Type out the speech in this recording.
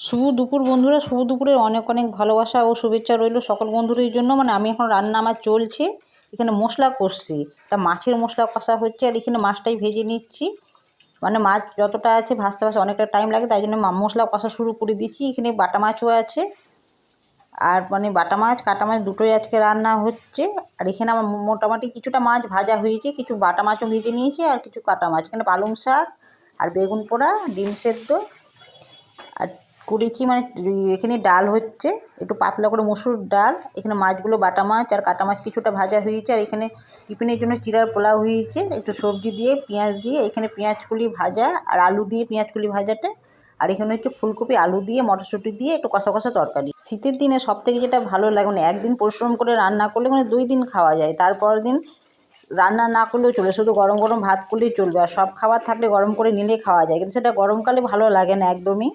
শুভ দুপুর বন্ধুরা, শুভ দুপুরের অনেক অনেক ভালোবাসা ও শুভেচ্ছা রইল সকল বন্ধুদের জন্য। আমি এখন রান্না আমার চলছে, এখানে মশলা কষছি, এটা মাছের মশলা কষা হচ্ছে আর এখানে মাছটাই ভেজে নিচ্ছি। মাছ যতটা আছে ভাজতে ভাজতে অনেকটা টাইম লাগে, তাই জন্য মশলা কষা শুরু করে দিচ্ছি। এখানে বাটা মাছও আছে, আর বাটা মাছ কাটা মাছ দুটোই আজকে রান্না হচ্ছে। আর এখানে আমার মোটামুটি কিছুটা মাছ ভাজা হয়েছে, কিছু বাটা মাছও ভেজে নিয়েছি আর কিছু কাটা মাছ। এখানে পালং শাক আর বেগুন পোড়া, ডিম সেদ্ধ আর করেছি। এখানে ডাল হচ্ছে, একটু পাতলা করে মসুর ডাল। এখানে মাছগুলো বাটা মাছ আর কাটা মাছ কিছুটা ভাজা হয়েছে। আর এখানে টিফিনের জন্য চিড়ার পোলাও হয়েছে, একটু সবজি দিয়ে পেঁয়াজ দিয়ে। এখানে পেঁয়াজকলি ভাজা আর আলু দিয়ে পেঁয়াজকলি ভাজাটা। আর এখানে হচ্ছে ফুলকপি আলু দিয়ে মটরশুঁটি দিয়ে একটু কষা কষা তরকারি। শীতের দিনে সবথেকে যেটা ভালো লাগে, একদিন পরিশ্রম করে রান্না করলে 2 দিন খাওয়া যায়, তারপরের দিন রান্না না করলেও চলে, শুধু গরম গরম ভাত করলেই চলবে। আর সব খাবার থাকলে গরম করে নিলে খাওয়া যায়, কিন্তু সেটা গরমকালে ভালো লাগে না একদমই।